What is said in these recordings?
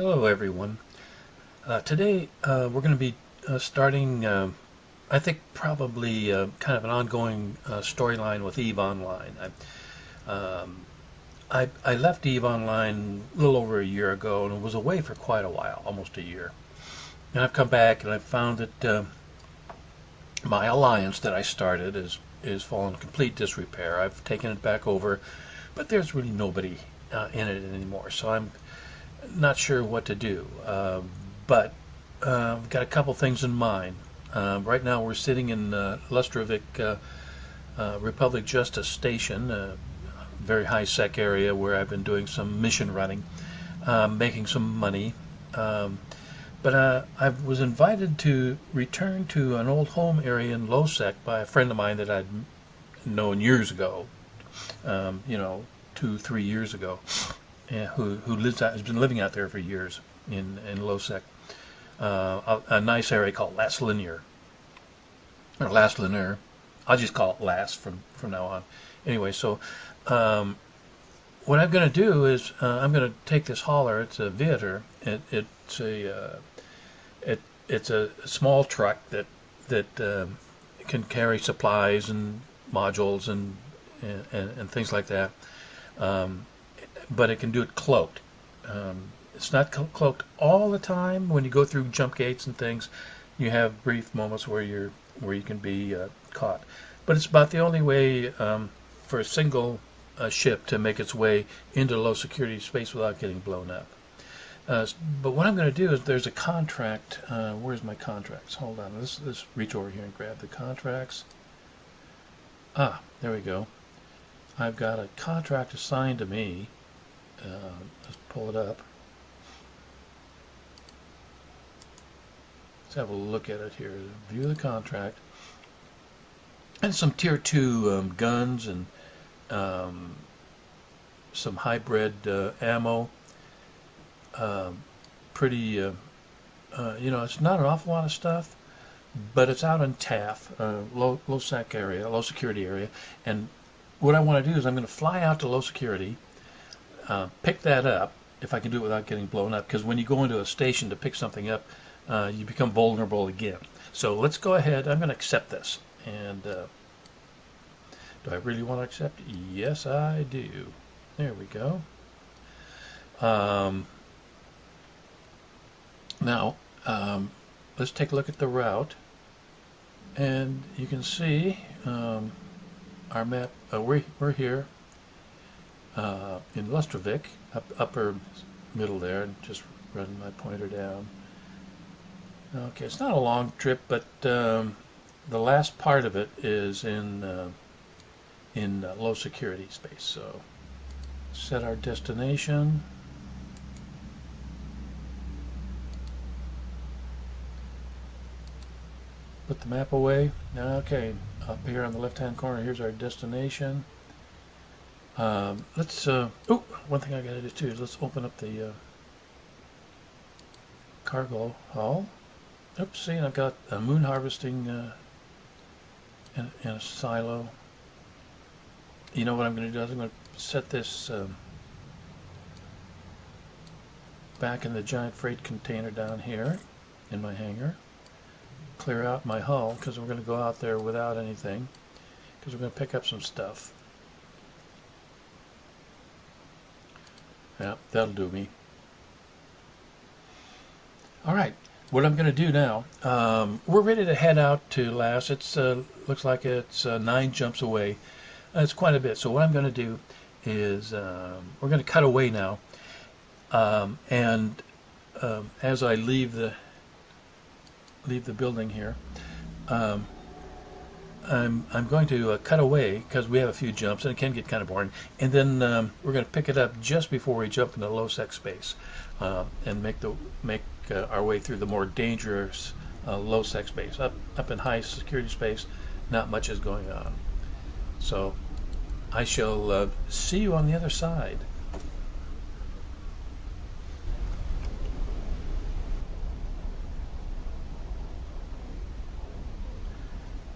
Hello, everyone. Today we're going to be starting, I think, probably kind of an ongoing storyline with Eve Online. Um, I left Eve Online a little over a year ago and was away for quite a while, almost a year. And I've come back and I've found that my alliance that I started is fallen in complete disrepair. I've taken it back over, but there's really nobody in it anymore. So I'm not sure what to do, but I've got a couple things in mind. Right now, we're sitting in Lustrovik Republic Justice Station, a very high sec area where I've been doing some mission running, making some money. But I was invited to return to an old home area in low sec by a friend of mine that I'd known years ago, you know, 2, 3 years ago, who lives out, has been living out there for years in Losec, a nice area called Last Linear or Last Linear. I'll just call it Last from now on. Anyway, so what I'm going to do is I'm going to take this hauler. It's a Viator. It's a small truck that can carry supplies and modules and things like that. But it can do it cloaked. It's not cloaked all the time. When you go through jump gates and things, you have brief moments where you can be caught. But it's about the only way for a single ship to make its way into low security space without getting blown up. But what I'm going to do is there's a contract. Where's my contracts? Hold on. Let's reach over here and grab the contracts. Ah, there we go. I've got a contract assigned to me. Let's pull it up. Let's have a look at it here. View the contract. And some tier 2 guns and some hybrid ammo. Pretty, it's not an awful lot of stuff, but it's out in TAF, low sec area, low security area. And what I want to do is I'm going to fly out to low security, pick that up, if I can do it without getting blown up, because when you go into a station to pick something up, you become vulnerable again. So let's go ahead. I'm going to accept this. And do I really want to accept it? Yes, I do. There we go. Now, let's take a look at the route. And you can see our map. We're here in Lustrovik, upper middle there, and just running my pointer down. Okay, it's not a long trip, but the last part of it is in low security space. So set our destination. Put the map away. Okay, up here on the left-hand corner, here's our destination. Let's. One thing I got to do too is let's open up the cargo hull. Oops, see, I've got a moon harvesting in a silo. You know what I'm going to do? I'm going to set this back in the giant freight container down here in my hangar. Clear out my hull because we're going to go out there without anything because we're going to pick up some stuff. Yeah, that'll do me. All right, what I'm going to do now, we're ready to head out to Lass. It's looks like it's 9 jumps away. It's quite a bit. So what I'm going to do is we're going to cut away now, and as I leave the building here, I'm going to cut away because we have a few jumps and it can get kind of boring, and then we're going to pick it up just before we jump into low sec space and make our way through the more dangerous low sec space. Up in high security space, not much is going on. So I shall see you on the other side.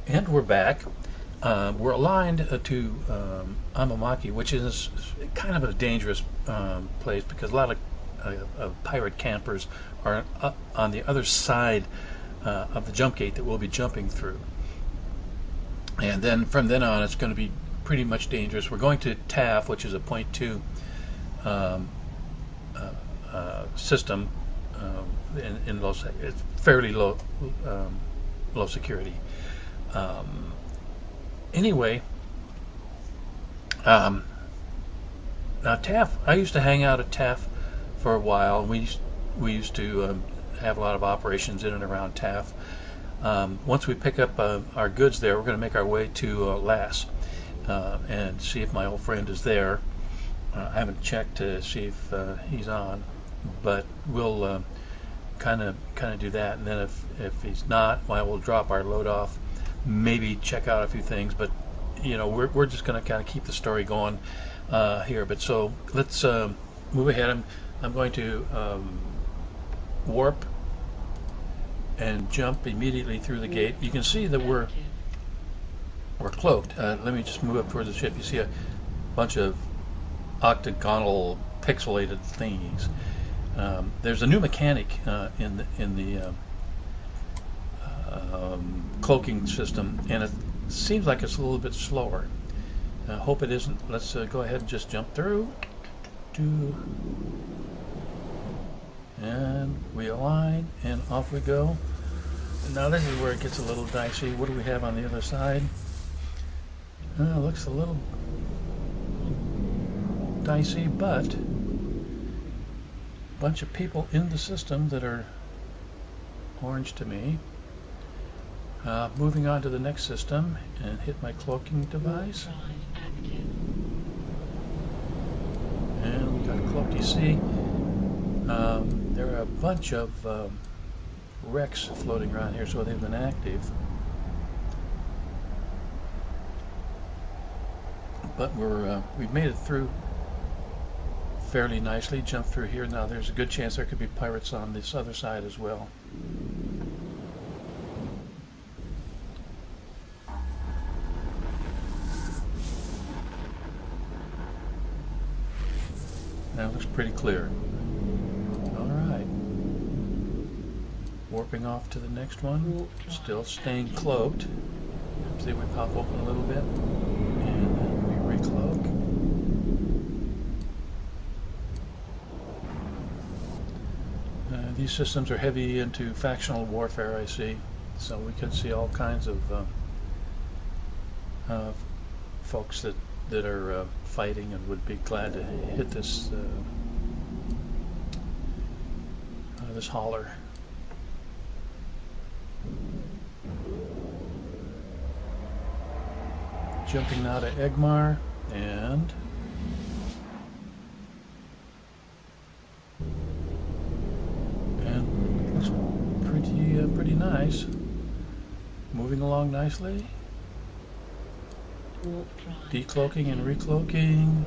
And we're back. We're aligned to Amamaki, which is kind of a dangerous place because a lot of of pirate campers are on the other side of the jump gate that we'll be jumping through. And then from then on, it's going to be pretty much dangerous. We're going to TAF, which is a .2 um, system in low. It's fairly low low security. Anyway, now TAF. I used to hang out at TAF for a while. We used to have a lot of operations in and around TAF. Once we pick up our goods there, we're going to make our way to Lass and see if my old friend is there. I haven't checked to see if he's on, but we'll kind of do that. And then if he's not, we'll drop our load off, maybe check out a few things. But we're just going to kind of keep the story going here. But so let's move ahead. I'm going to warp and jump immediately through the gate. You can see that we're cloaked. Let me just move up towards the ship. You see a bunch of octagonal pixelated thingies. There's a new mechanic in the cloaking system, and it seems like it's a little bit slower. I hope it isn't. Let's go ahead and just jump through. And we align, and off we go. And now this is where it gets a little dicey. What do we have on the other side? Looks a little dicey, but a bunch of people in the system that are orange to me. Moving on to the next system and hit my cloaking device. And we got cloaked. You see, there are a bunch of wrecks floating around here, so they've been active. But we've made it through fairly nicely. Jumped through here. Now there's a good chance there could be pirates on this other side as well. That looks pretty clear. All right. Warping off to the next one. Still staying cloaked. See, we pop open a little bit, and then we recloak. These systems are heavy into factional warfare, I see. So we could see all kinds of folks that are fighting and would be glad to hit this this hauler. Jumping now to Egmar, and looks pretty nice. Moving along nicely. Decloaking and recloaking.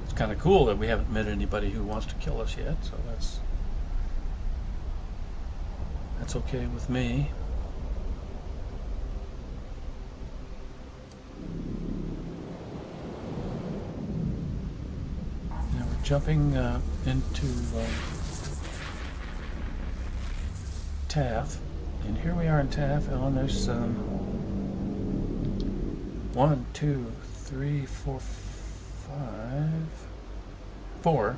It's kind of cool that we haven't met anybody who wants to kill us yet, so that's okay with me. Jumping into TAF, and here we are in TAF, and there's 1, 2, 3, 4, 5, 4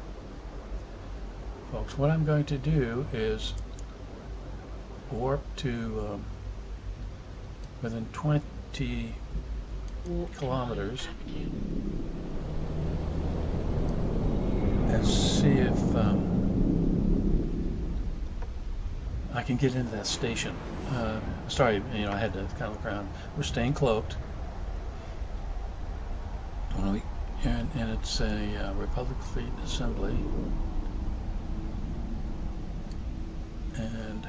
folks. What I'm going to do is warp to within 20 kilometers and see if I can get into that station. Sorry, I had to kind of look around. We're staying cloaked. And it's a Republic Fleet Assembly. And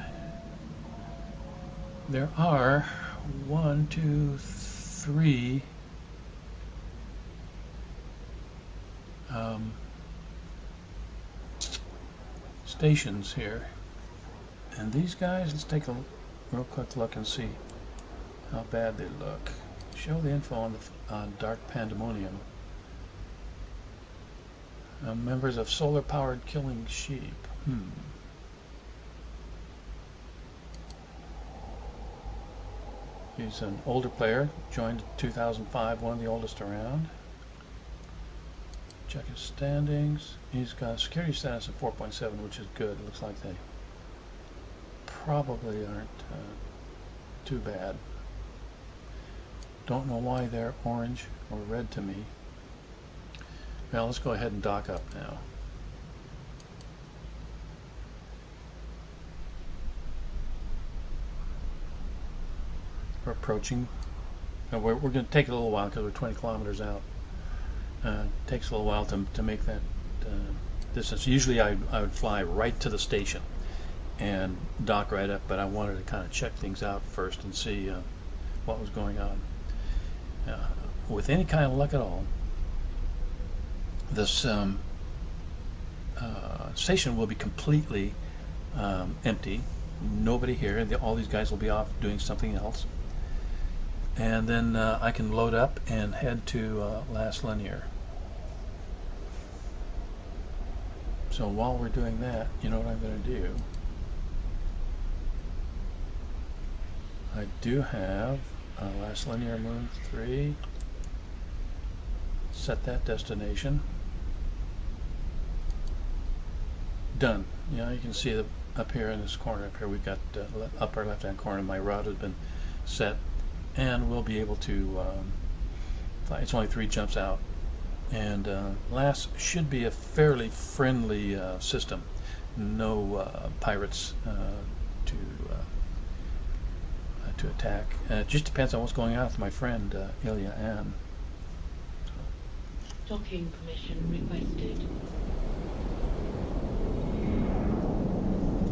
there are 1, 2, 3 stations here. And these guys, let's take a real quick look and see how bad they look. Show the info on Dark Pandemonium. Members of solar-powered killing sheep. He's an older player, joined in 2005, one of the oldest around. Check his standings. He's got a security status of 4.7, which is good. It looks like they probably aren't too bad. Don't know why they're orange or red to me. Now let's go ahead and dock up now. We're approaching. We're going to take a little while because we're 20 kilometers out. Takes a little while to make that distance. Usually I would fly right to the station and dock right up, but I wanted to kind of check things out first and see what was going on. With any kind of luck at all, this station will be completely empty. Nobody here. All these guys will be off doing something else. And then I can load up and head to Last Linear. So while we're doing that, you know what I'm going to do? I do have Last Linear Moon 3. Set that destination. Done. You know, you can see up here in this corner up here we've got upper left hand corner. My route has been set, and we'll be able to fly. It's only 3 jumps out, and LAS should be a fairly friendly system. No pirates to attack. It just depends on what's going on with my friend Ilya Ann. Docking permission requested.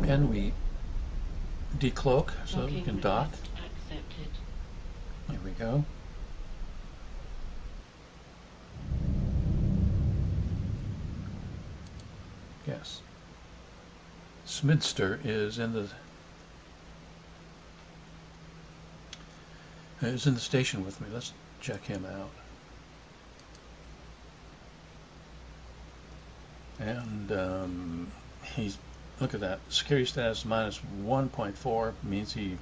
Can we decloak so that we can dock? Accepted. There we go. Yes. Smidster is in the station with me. Let's check him out. And he's, look at that, security status minus 1.4 means he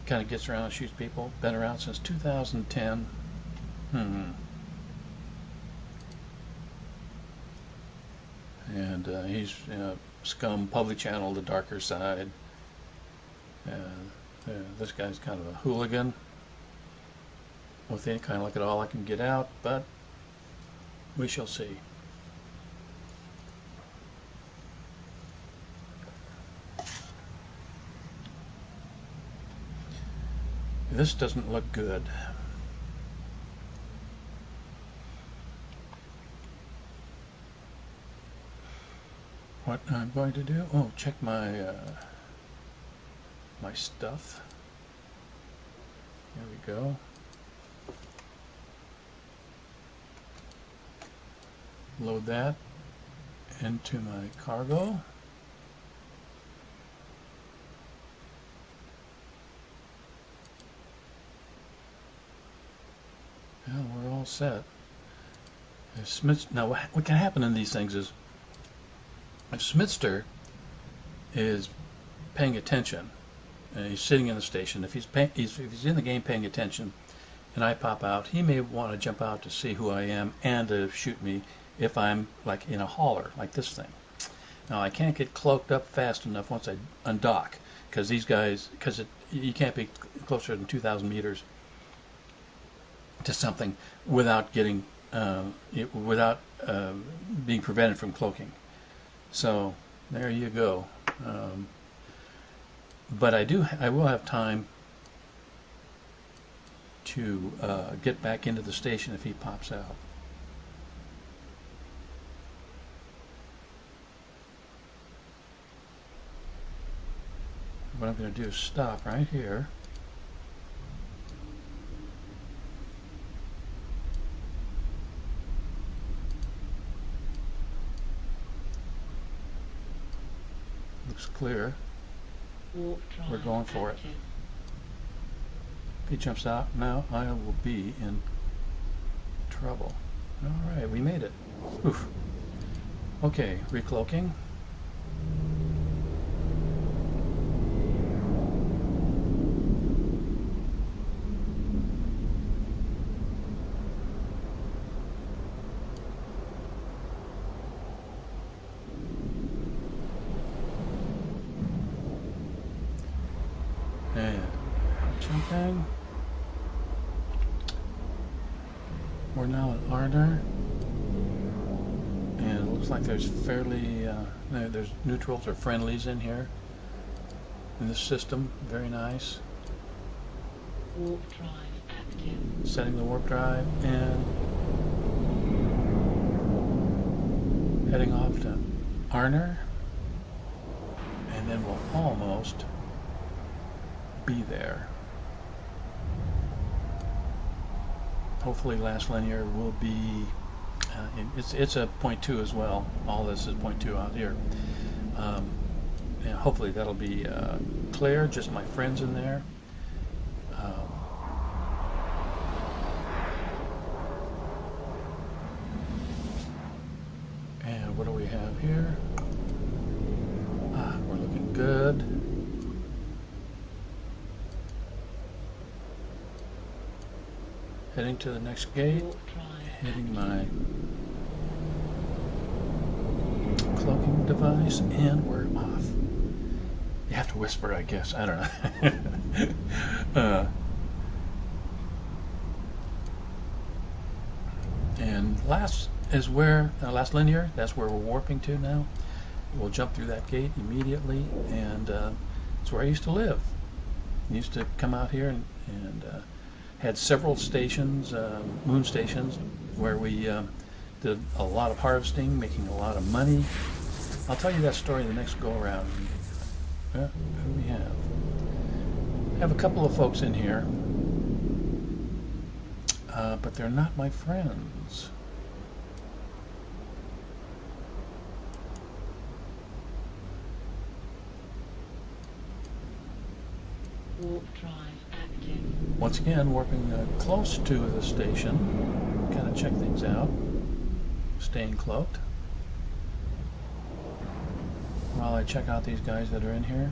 kind of gets around and shoots people. Been around since 2010. And he's scum, public channel, the darker side. This guy's kind of a hooligan. With any kind of luck at all, I can get out, but we shall see. This doesn't look good. What I'm going to do? Oh, check my my stuff. Here we go. Load that into my cargo. Well, we're all set. Now, what can happen in these things is, if Smidster is paying attention, and he's sitting in the station, if he's in the game paying attention, and I pop out, he may want to jump out to see who I am and to shoot me if I'm like in a hauler, like this thing. Now, I can't get cloaked up fast enough once I undock, because these guys, you can't be closer than 2,000 meters to something without getting being prevented from cloaking. So there you go. But I will have time to get back into the station if he pops out. What I'm going to do is stop right here. looks clear. Warp drive We're going for it. active. If he jumps out now, I will be in trouble. All right, we made it. Oof. Okay, recloaking. And jumping. We're now at Arner. And it looks like there's fairly, no, there's neutrals or friendlies in here. In this system, very nice. Warp drive active. Setting the warp drive and heading off to Arner. And then we'll almost be there. Hopefully last linear will be, it's a 0.2 as well. All this is 0.2 out here. And hopefully that'll be clear, just my friends in there. And what do we have here? We're looking good. Heading to the next gate. Warp drive Hitting active. my cloaking device, and we're off. You have to whisper, I guess. I don't know. And last is where last linear. That's where we're warping to now. We'll jump through that gate immediately, and it's where I used to live. I used to come out here and had several stations, moon stations, where we did a lot of harvesting, making a lot of money. I'll tell you that story the next go around. Who do we have? Have a couple of folks in here, but they're not my friends. Warp drive active. Once again, warping close to the station, kind of check things out. Staying cloaked. While I check out these guys that are in here,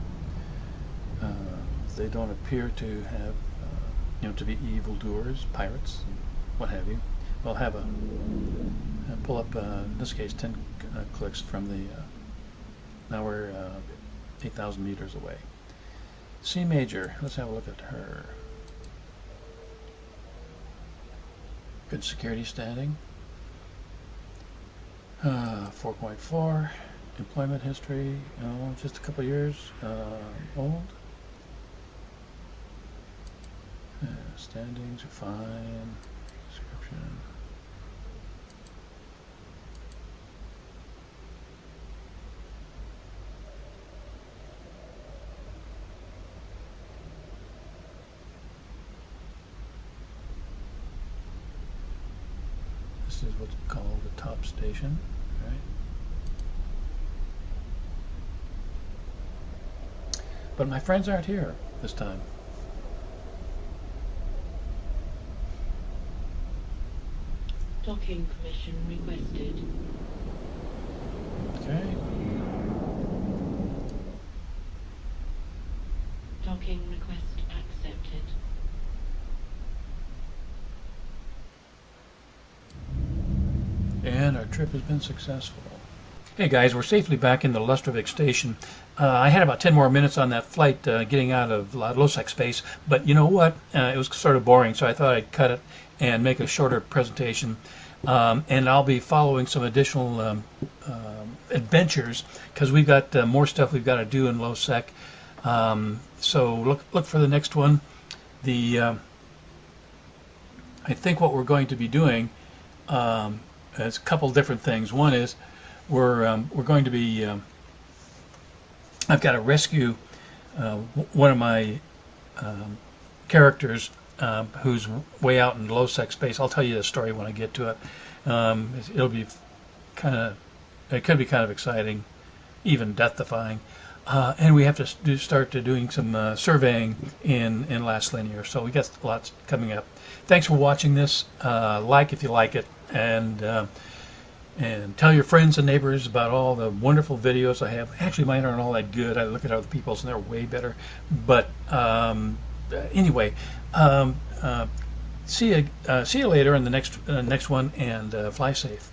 they don't appear to have, to be evildoers, pirates, what have you. We'll have pull up, in this case, 10 clicks from the, now we're 8,000 meters away. C Major, let's have a look at her. Good security standing. 4.4. Employment history, just a couple years old. Standings are fine. Description. This is what's called the top station, right? But my friends aren't here this time. Docking permission requested. Okay. Docking request accepted. And our trip has been successful. Hey guys, we're safely back in the Lustrovik station. I had about 10 more minutes on that flight getting out of Losek space, but you know what? It was sort of boring, so I thought I'd cut it and make a shorter presentation. And I'll be following some additional adventures because we've got more stuff we've got to do in Losek. So look for the next one. I think what we're going to be doing is a couple different things. One is we're going to be I've got to rescue one of my characters who's way out in low-sec space. I'll tell you the story when I get to it. It'll be it could be kind of exciting, even death-defying. And we have to start to doing some surveying in last linear. So we got lots coming up. Thanks for watching this. Like if you like it, and tell your friends and neighbors about all the wonderful videos I have. Actually, mine aren't all that good. I look at other people's and they're way better. But anyway, see you later in the next one, and fly safe.